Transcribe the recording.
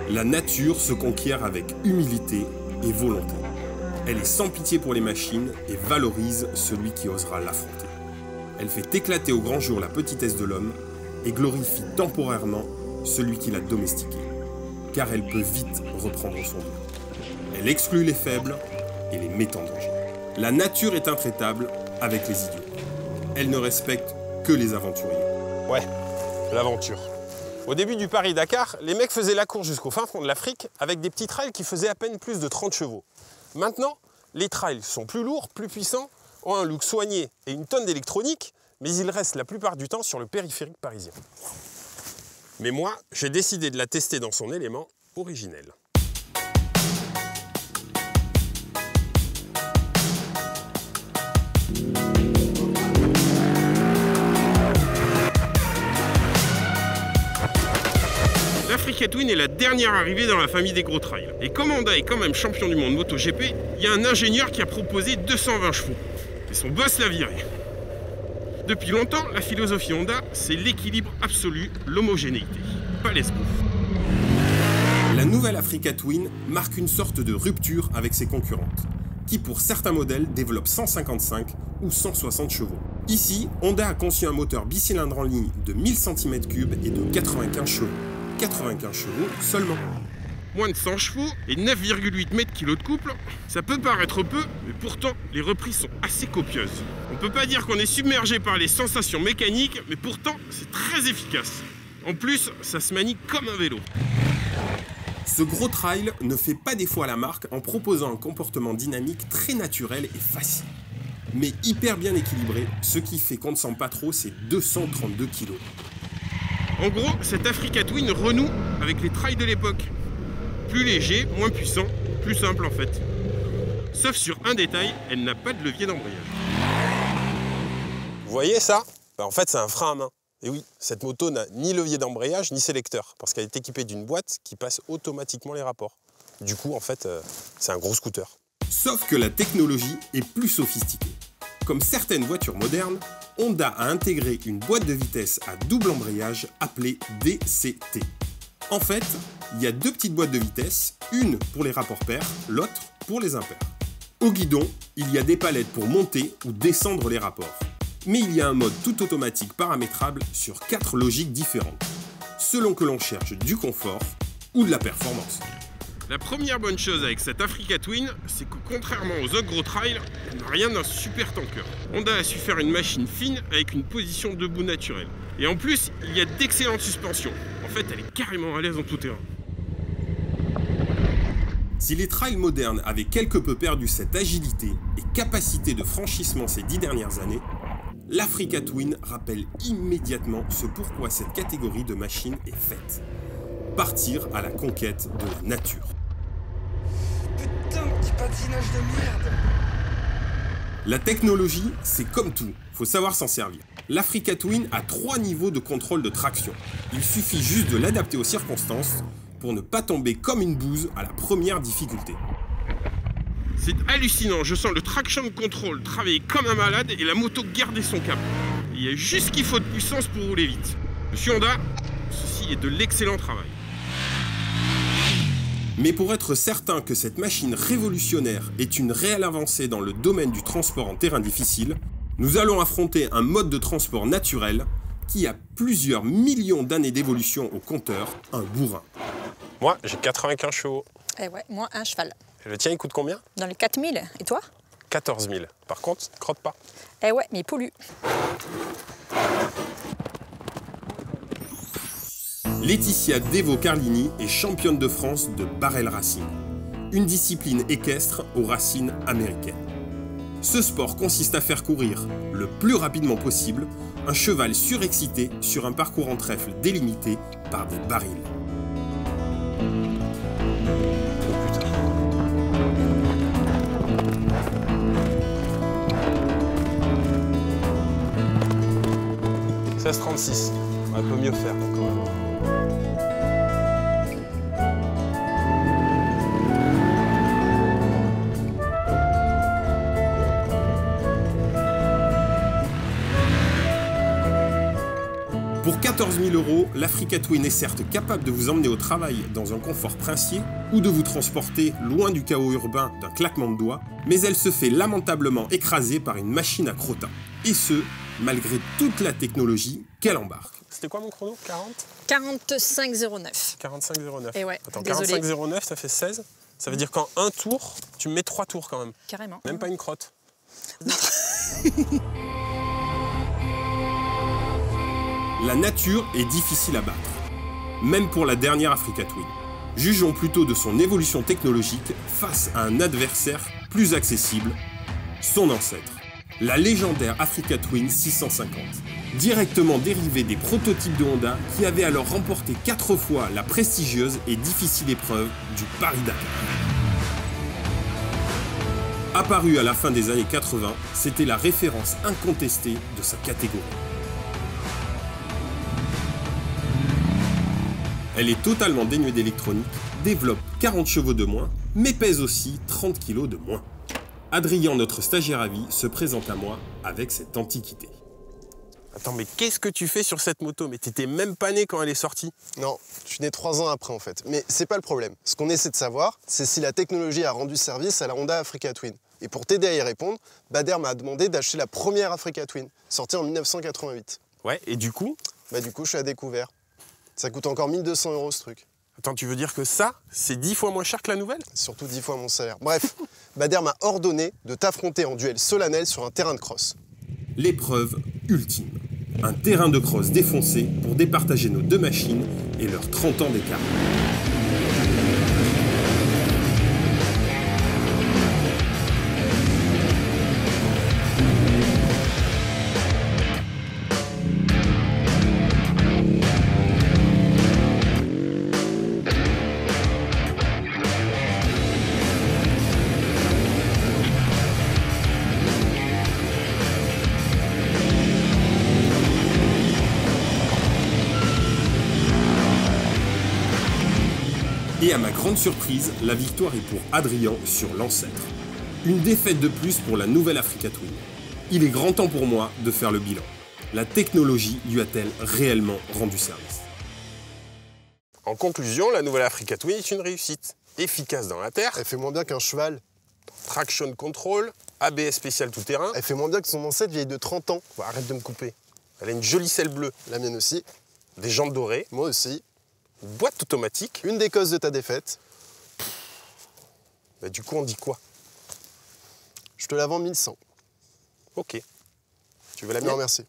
La nature se conquiert avec humilité et volonté. Elle est sans pitié pour les machines et valorise celui qui osera l'affronter. Elle fait éclater au grand jour la petitesse de l'homme et glorifie temporairement celui qui l'a domestiqué, car elle peut vite reprendre son dos. Elle exclut les faibles et les met en danger. La nature est intraitable avec les idiots. Elle ne respecte que les aventuriers. Ouais, l'aventure. Au début du Paris-Dakar, les mecs faisaient la course jusqu'au fin fond de l'Afrique avec des petits trails qui faisaient à peine plus de 30 chevaux. Maintenant, les trails sont plus lourds, plus puissants, ont un look soigné et une tonne d'électronique, mais ils restent la plupart du temps sur le périphérique parisien. Mais moi, j'ai décidé de la tester dans son élément originel. L'Africa Twin est la dernière arrivée dans la famille des gros trails. Et comme Honda est quand même champion du monde MotoGP, il y a un ingénieur qui a proposé 220 chevaux. Et son boss l'a viré. Depuis longtemps, la philosophie Honda, c'est l'équilibre absolu, l'homogénéité. Pas l'espoir. La nouvelle Africa Twin marque une sorte de rupture avec ses concurrentes, qui pour certains modèles développent 155 ou 160 chevaux. Ici, Honda a conçu un moteur bicylindre en ligne de 1000 cm3 et de 95 chevaux. 95 chevaux seulement. Moins de 100 chevaux et 9,8 mètres kg de couple, ça peut paraître peu, mais pourtant les reprises sont assez copieuses. On peut pas dire qu'on est submergé par les sensations mécaniques, mais pourtant c'est très efficace. En plus, ça se manie comme un vélo. Ce gros trail ne fait pas défaut à la marque en proposant un comportement dynamique très naturel et facile. Mais hyper bien équilibré, ce qui fait qu'on ne sent pas trop ses 232 kg. En gros, cette Africa Twin renoue avec les trails de l'époque. Plus léger, moins puissant, plus simple en fait. Sauf sur un détail, elle n'a pas de levier d'embrayage. Vous voyez ça? En fait, c'est un frein à main. Et oui, cette moto n'a ni levier d'embrayage ni sélecteur, parce qu'elle est équipée d'une boîte qui passe automatiquement les rapports. Du coup, en fait, c'est un gros scooter. Sauf que la technologie est plus sophistiquée. Comme certaines voitures modernes, Honda a intégré une boîte de vitesse à double embrayage appelée DCT. En fait, il y a deux petites boîtes de vitesse, une pour les rapports pairs, l'autre pour les impairs. Au guidon, il y a des palettes pour monter ou descendre les rapports. Mais il y a un mode tout automatique paramétrable sur 4 logiques différentes, selon que l'on cherche du confort ou de la performance. La première bonne chose avec cette Africa Twin, c'est que contrairement aux autres gros trails, elle n'a rien d'un super tanker. Honda a su faire une machine fine avec une position debout naturelle. Et en plus, il y a d'excellentes suspensions. En fait, elle est carrément à l'aise en tout terrain. Si les trails modernes avaient quelque peu perdu cette agilité et capacité de franchissement ces 10 dernières années, l'Africa Twin rappelle immédiatement ce pourquoi cette catégorie de machines est faite. Partir à la conquête de la nature. Putain, petit patinage de merde! La technologie, c'est comme tout, faut savoir s'en servir. L'Africa Twin a 3 niveaux de contrôle de traction. Il suffit juste de l'adapter aux circonstances pour ne pas tomber comme une bouse à la première difficulté. C'est hallucinant, je sens le traction control travailler comme un malade et la moto garder son cap. Il y a juste ce qu'il faut de puissance pour rouler vite. Monsieur Honda, ceci est de l'excellent travail. Mais pour être certain que cette machine révolutionnaire est une réelle avancée dans le domaine du transport en terrain difficile, nous allons affronter un mode de transport naturel qui a plusieurs millions d'années d'évolution au compteur, un bourrin. Moi, j'ai 95 chevaux. Eh ouais, moi, un cheval. Et le tien, il coûte combien? Dans les 4000. Et toi? 14 000. Par contre, il ne crotte pas. Eh ouais, mais il pollue. Laetitia Devo Carlini est championne de France de barrel racing, une discipline équestre aux racines américaines. Ce sport consiste à faire courir le plus rapidement possible un cheval surexcité sur un parcours en trèfle délimité par des barils. Oh putain. 16,36. On peut mieux faire quand même. Pour 14 000 €, l'Africa Twin est certes capable de vous emmener au travail dans un confort princier ou de vous transporter loin du chaos urbain d'un claquement de doigts, mais elle se fait lamentablement écraser par une machine à crottin. Et ce, malgré toute la technologie qu'elle embarque. C'était quoi mon chrono? 40? 45,09. 45,09. Et ouais, Attends, désolé. 45,09, ça fait 16. Ça veut dire qu'en un tour, tu me mets 3 tours quand même. Carrément. Même pas une crotte. La nature est difficile à battre, même pour la dernière Africa Twin. Jugeons plutôt de son évolution technologique face à un adversaire plus accessible, son ancêtre, la légendaire Africa Twin 650, directement dérivée des prototypes de Honda qui avaient alors remporté 4 fois la prestigieuse et difficile épreuve du Paris-Dakar. Apparue à la fin des années 80, c'était la référence incontestée de sa catégorie. Elle est totalement dénuée d'électronique, développe 40 chevaux de moins, mais pèse aussi 30 kg de moins. Adrien, notre stagiaire à vie, se présente à moi avec cette antiquité. Attends, mais qu'est-ce que tu fais sur cette moto? Mais t'étais même pas né quand elle est sortie. Non, je suis né 3 ans après en fait. Mais c'est pas le problème. Ce qu'on essaie de savoir, c'est si la technologie a rendu service à la Honda Africa Twin. Et pour t'aider à y répondre, Bader m'a demandé d'acheter la première Africa Twin, sortie en 1988. Ouais, et du coup? Du coup, je suis à découvert. Ça coûte encore 1 200 € ce truc. Attends, tu veux dire que ça, c'est 10 fois moins cher que la nouvelle? Surtout 10 fois mon salaire. Bref, Bader m'a ordonné de t'affronter en duel solennel sur un terrain de cross. L'épreuve ultime. Un terrain de cross défoncé pour départager nos deux machines et leurs 30 ans d'écart. Et à ma grande surprise, la victoire est pour Adrien sur l'ancêtre. Une défaite de plus pour la nouvelle Africa Twin. Il est grand temps pour moi de faire le bilan. La technologie lui a-t-elle réellement rendu service? En conclusion, la nouvelle Africa Twin est une réussite. Efficace dans la terre, Elle fait moins bien qu'un cheval. traction control, ABS spécial tout-terrain. Elle fait moins bien que son ancêtre vieille de 30 ans. Bon, arrête de me couper. Elle a une jolie selle bleue, La mienne aussi. des jantes dorées, Moi aussi. une boîte automatique. Une des causes de ta défaite. Bah, du coup, on dit quoi? Je te la vends 1100. Ok. Tu veux la Non, mienne? merci.